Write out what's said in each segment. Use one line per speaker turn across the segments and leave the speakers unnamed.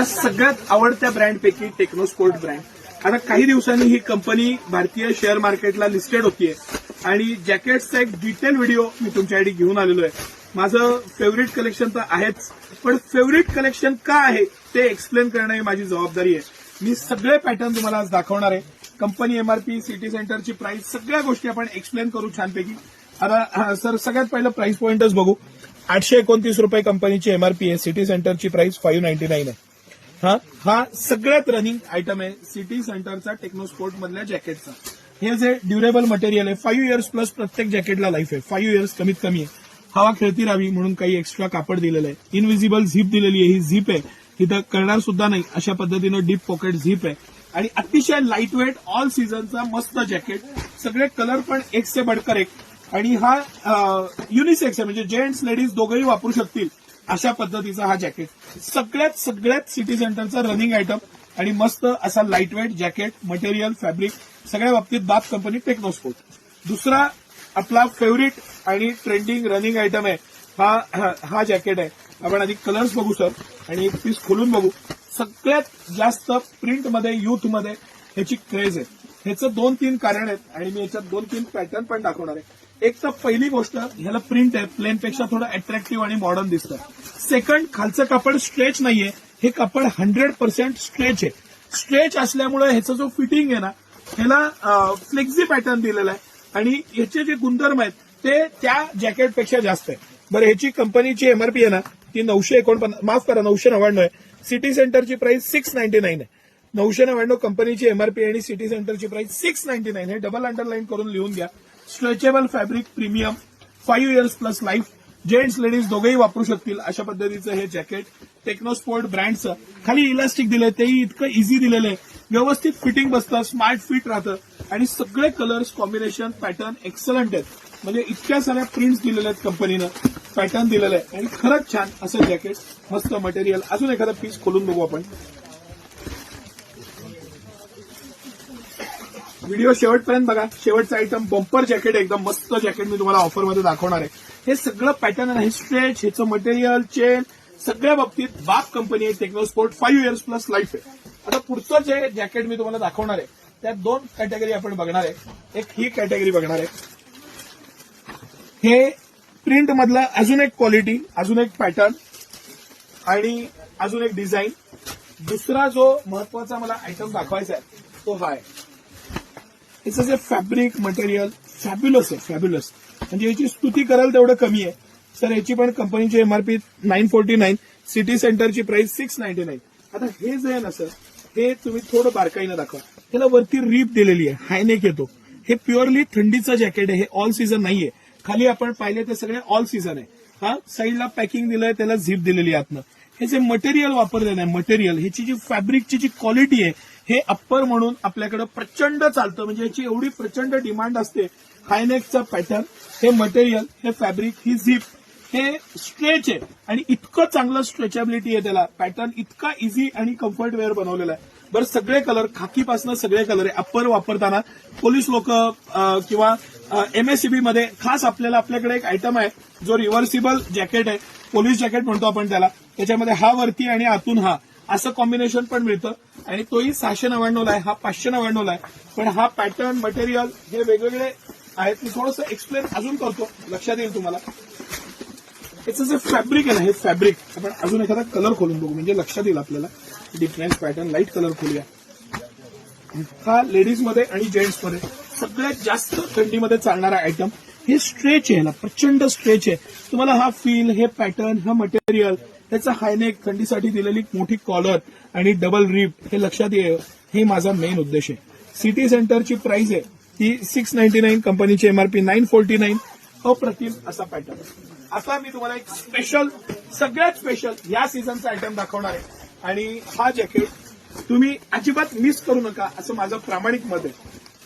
सगळ्यात आवडत्या ब्रँडपैकी टेक्नोस्पोर्ट ब्रँड. आता काही दिवसांनी ही कंपनी भारतीय शेअर मार्केटला लिस्टेड होतीये आणि जॅकेट्सचा एक डिटेल व्हिडिओ मी तुमच्यासाठी घेऊन आलेलो आहे. माझं फेवरेट कलेक्शन तर आहेच, पण फेवरेट कलेक्शन का आहे ते एक्सप्लेन करणं ही माझी जबाबदारी आहे. मी सगळे पॅटर्न तुम्हाला आज दाखवणार आहे. कंपनी एमआरपी, सिटी सेंटरची प्राइस, सगळ्या गोष्टी आपण एक्सप्लेन करू छानपैकी. आता सर सगळ्यात पहिलं प्राइस पॉइंटच बघू. 829 रुपये कंपनीची एमआरपी आहे. सिटी सेंटरची प्राइस 599 आहे. हा सगळ्यात रनिंग आयटम आहे सिटी सेंटरचा टेक्नोस्पोर्ट मधल्या जॅकेटचा. हे जे ड्युरेबल मटेरियल आहे, 5 इयर्स प्लस प्रत्येक जॅकेटला लाईफ आहे. 5 इयर्स कमीत कमी आहे. हवा खेळती राहावी म्हणून काही एक्स्ट्रा कापड दिलेलं आहे. इनविजिबल झीप दिलेली आहे. ही झीप आहे, इथं करणार सुद्धा नाही अशा पद्धतीनं डीप पॉकेट झीप आहे आणि अतिशय लाईट वेट ऑल सीझनचा मस्त जॅकेट. सगळे कलर पण एक से बडकर एक आणि हा युनिसेक्स आहे, म्हणजे जेंट्स लेडीज दोघंही वापरू शकतील अशा पद्धतीचा हा जॅकेट. सगळ्यात सिटी सेंटरचा रनिंग आयटम आणि मस्त असा light weight jacket. Material, fabric सगळ्या बाबतीत बाप कंपनी टेक्नोस्पोर्ट. दुसरा आपला फेवरेट आणि ट्रेंडिंग रनिंग आयटम आहे हा जॅकेट आहे. आपण आधी कलर्स बघू सर आणि एक पीस खोलून बघू. सगळ्यात जास्त प्रिंटमध्ये, युथमध्ये ह्याची क्रेज आहे. ह्याचं 2-3 कारण आहेत आणि मी ह्याच्यात 2-3 पॅटर्न पण दाखवणार आहे. एक तर पहिली गोष्ट, ह्याला प्रिंट आहे, प्लेनपेक्षा थोडं अट्रॅक्टिव्ह आणि मॉडर्न दिसतं. सेकंड, खालचं कापड स्ट्रेच नाहीये. हे कापड 100% स्ट्रेच आहे. स्ट्रेच असल्यामुळे ह्याचं जो फिटिंग आहे ना, ह्याला फ्लेक्झी पॅटर्न दिलेला आहे आणि ह्याचे जे गुणधर्म आहेत ते त्या जॅकेटपेक्षा जास्त आहे. बरं, ह्याची कंपनीची एमआरपी आहे ना ती 999 आहे. सिटी सेंटरची प्राइस 699 आहे. 999 कंपनीची एमआरपी आणि सिटी सेंटरची प्राइस 699. हे डबल अंडरलाईन करून लिहून घ्या. Stretchable fabric, premium, 5 years plus life, gents ladies दोघेही वापरू शकतील अशा पद्धतीचं हे जॅकेट. टेक्नोस्पोर्ट ब्रँडचं. खाली इलास्टिक दिलंय, तेही इतकं इझी दिलेलं आहे. व्यवस्थित फिटिंग बसतं, स्मार्ट फिट राहतं आणि सगळे कलर्स, कॉम्बिनेशन, पॅटर्न एक्सलंट आहेत. म्हणजे इतक्या साऱ्या प्रिंट्स दिलेल्या आहेत कंपनीनं, पॅटर्न दिलेलं आहे आणि खरंच छान असं जॅकेट. मस्त मटेरियल. अजून एखादा पीस खोलून बघू आपण. व्हिडिओ शेवटपर्यंत बघा. शेवटचा आयटम बंपर जॅकेट, एकदम मस्त जॅकेट मी तुम्हाला ऑफरमध्ये दाखवणार आहे. हे सगळं पॅटर्न आहे, स्ट्रेच, ह्याचं मटेरियल, चेन, सगळ्या बाबतीत बाप कंपनी आहे टेक्नोस्पोर्ट. 5 इयर्स प्लस लाईफ आहे. आता पुढचं जे जॅकेट मी तुम्हाला दाखवणार आहे त्यात 2 कॅटेगरी आपण बघणार आहे. एक ही कॅटेगरी बघणार आहे. हे प्रिंट मधलं अजून एक क्वालिटी, अजून एक पॅटर्न आणि अजून एक डिझाईन. दुसरा जो महत्वाचा मला आयटम दाखवायचा आहे तो हा आहे. याचं जे फॅब्रिक, मटेरियल फॅब्युलस आहे, फॅब्युलस. म्हणजे याची स्तुती कराल तेवढं कमी आहे. सर याची पण कंपनीची एमआरपी 949, सिटी सेंटरची प्राइस 699. आता हे जे आहे ना सर, हे तुम्ही थोडं बारकाईनं दाखवा. त्याला वरती रिप दिलेली आहे, हायनेक येतो. हे प्युअरली थंडीचं जॅकेट आहे, हे ऑल सीझन नाहीये. खाली आपण पाहिले ते सगळे ऑल सीझन आहे. साईडला पॅकिंग दिलंय, त्याला झीप दिलेली आहे आतनं. हे जे मटेरियल वापरलेलं आहे, मटेरियल, ह्याची जी फॅब्रिकची जी क्वालिटी आहे, हे अप्पर म्हणून आपल्याकडे प्रचंड चालतं. म्हणजे याची एवढी प्रचंड डिमांड असते. हायनेकचा पॅटर्न, हे मटेरियल, हे फॅब्रिक, ही झीप, हे स्ट्रेच आहे आणि इतकं चांगलं स्ट्रेचेबिलिटी आहे त्याला. पॅटर्न इतका इझी आणि कम्फर्ट वेअर बनवलेला आहे. बरं, सगळे कलर, खाकीपासून सगळे कलर आहे. अप्पर वापरताना पोलीस लोक किंवा एमएससीबी मध्ये खास आपल्याकडे एक आयटम आहे जो रिव्हर्सिबल जॅकेट आहे, पोलीस जॅकेट म्हणतो आपण त्याला. त्याच्यामध्ये हा वरती आणि आतून हा असं कॉम्बिनेशन पण मिळतं आणि तोही 699 आहे, हा 599 आहे. पण हा पॅटर्न, मटेरियल हे वेगवेगळे आहेत. मी थोडंसं एक्सप्लेन अजून करतो, लक्षात येईल तुम्हाला. याचं जे फॅब्रिक आहे ना, हे फॅब्रिक आपण अजून एखादा कलर खोलून बघू म्हणजे लक्षात येईल आपल्याला. डिफरन्स पॅटर्न, लाईट कलर खोलूया. हा लेडीजमध्ये आणि जेंट्समध्ये सगळ्यात जास्त थंडीमध्ये चालणारा आयटम. हे स्ट्रेच आहे ना, प्रचंड स्ट्रेच आहे. तुम्हाला हा फील, हे पॅटर्न, हा मटेरियल, त्याचा हायनेक, थंडीसाठी दिलेली मोठी कॉलर आणि डबल रिप, हे लक्षात येईल. हे माझा मेन उद्देश आहे. सिटी सेंटरची प्राइस आहे ती 699, कंपनीची एमआरपी 949. अप्रतिम असा पॅटर्न. आता मी तुम्हाला एक स्पेशल, सगळ्यात स्पेशल या सीझनचा आयटम दाखवणार आहे आणि हा जॅकेट तुम्ही अजिबात मिस करू नका असं माझं प्रामाणिक मत आहे.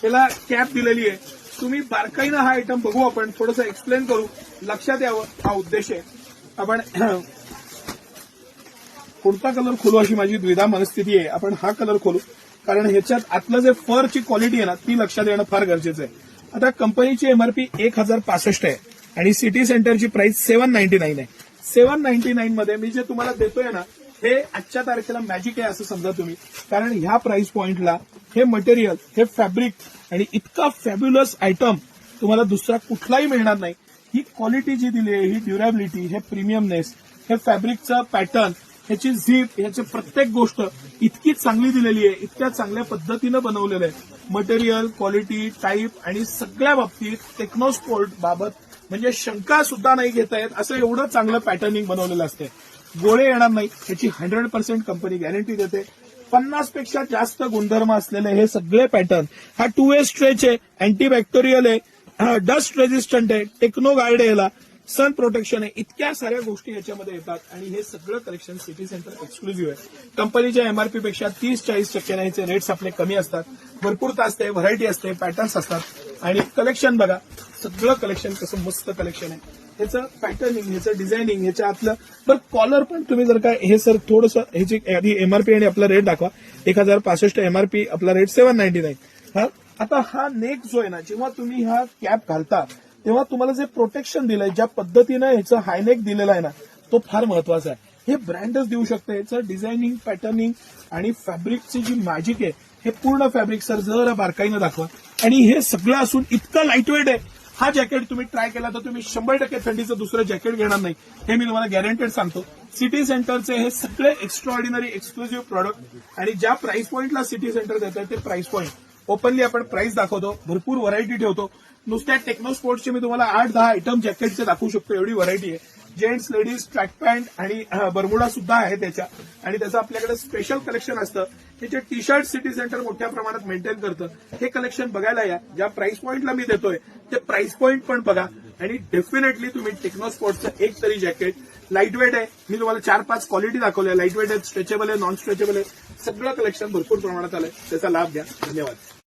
त्याला कॅप दिलेली आहे. तुम्ही बारकाईनं हा आयटम बघू, आपण थोडंसं एक्सप्लेन करू, लक्षात यावं, हा उद्देश आहे. आपण कोणता कलर खोलू अशी माझी द्विधा मनस्थिती आहे. आपण हा कलर खोलू कारण ह्याच्यात आतलं जे फरची क्वालिटी आहे ना ती लक्षात येणं फार गरजेचं आहे. आता कंपनीची एमआरपी 1065 आहे आणि सिटी सेंटरची प्राइस 799 आहे. 799 मध्ये मी जे तुम्हाला देतोय ना हे आजच्या तारखेला मॅजिक आहे असं समजा तुम्ही, कारण ह्या प्राइस पॉइंटला हे मटेरियल, हे फॅब्रिक आणि इतका फॅब्युलस आयटम तुम्हाला दुसरा कुठलाही मिळणार नाही. ही क्वालिटी जी दिली आहे, ही ड्युरेबिलिटी, हे प्रीमियमनेस, हे फॅब्रिकचं पॅटर्न, ह्याची झीप, ह्याची प्रत्येक गोष्ट इतकी चांगली दिलेली आहे, इतक्या चांगल्या पद्धतीनं बनवलेलं आहे. मटेरियल, क्वालिटी, टाईप आणि सगळ्या बाबतीत टेक्नोस्पोर्ट बाबत म्हणजे शंका सुद्धा नाही घेता येत असं एवढं चांगलं पॅटर्निंग बनवलेलं असते. गोळे येणार नाही याची 100% कंपनी गॅरंटी देते. 50 पेक्षा जास्त गुणधर्म असलेले हे सगळे पॅटर्न, हा 2way स्ट्रेच आहे, अँटीबॅक्टेरियल आहे, डस्ट रेजिस्टंट आहे, टेक्नो गार्ड आहे, याला सन प्रोटेक्शन आहे, इतक्या साऱ्या गोष्टी याच्यामध्ये येतात. आणि हे सगळं कलेक्शन सिटी सेंटर एक्सक्लुझिव्ह आहे. कंपनीच्या एमआरपी पेक्षा 30-40% ह्याचे रेट्स आपले कमी असतात. भरपूर असते, व्हरायटी असते, पॅटर्न्स असतात आणि कलेक्शन बघा, सगळं कलेक्शन कसं मस्त कलेक्शन आहे. ह्याचं पॅटर्निंग, ह्याचं डिझायनिंग, ह्याच्या आतलं बरं कॉलर पण तुम्ही जर का हे सर थोडंसं ह्याची आधी एमआरपी आणि आपला रेट दाखवा. 1065 एमआरपी, आपला रेट 799. हा आता हा नेक जो आहे ना, जेव्हा तुम्ही हा कॅप घालता तेव्हा तुम्हाला जे प्रोटेक्शन दिलंय, ज्या पद्धतीनं ह्याचं हायनेक दिलेलं आहे ना, तो फार महत्वाचा आहे. हे ब्रँडच देऊ शकतं. याचं डिझायनिंग, पॅटर्निंग आणि फॅब्रिकची जी मॅजिक आहे, हे पूर्ण फॅब्रिक सर जरा बारकाईनं दाखवा. आणि हे सगळं असून इतकं लाईटवेट आहे. हा जॅकेट तुम्ही ट्राय केला तर तुम्ही 100% थंडीचं दुसरं जॅकेट घेणार नाही, हे मी तुम्हाला गॅरंटेड सांगतो. सिटी सेंटरचे हे सगळे एक्स्ट्राऑर्डिनरी एक्सक्लुझिव्ह प्रॉडक्ट आणि ज्या प्राइस पॉइंटला सिटी सेंटर देतात ते प्राइस पॉइंट ओपनली आपण प्राइस दाखवतो. भरपूर व्हरायटी ठेवतो. नुसत्या टेक्नो स्पोर्ट्सचे मी तुम्हाला 8-10 आयटम जॅकेटचे दाखवू शकतो, एवढी व्हरायटी आहे. जेंट्स, लेडीज, ट्रॅक पॅन्ट आणि बरमुडा सुद्धा आहे त्याच्या. आणि त्याचं आपल्याकडे स्पेशल कलेक्शन असतं. त्याचे टी शर्ट सिटी सेंटर मोठ्या प्रमाणात मेंटेन करतं. हे कलेक्शन बघायला या. ज्या प्राइस पॉइंटला मी देतोय ते प्राइस पॉइंट पण बघा आणि डेफिनेटली तुम्ही टेक्नो स्पोर्ट्सचं एक तरी जॅकेट, लाईटवेट आहे. मी तुम्हाला 4-5 क्वालिटी दाखवल्या. लाईटवेट आहे, स्ट्रेचेबल आहे, नॉन स्ट्रेचेबल आहे. सगळं कलेक्शन भरपूर प्रमाणात आलंय. त्याचा लाभ घ्या. धन्यवाद.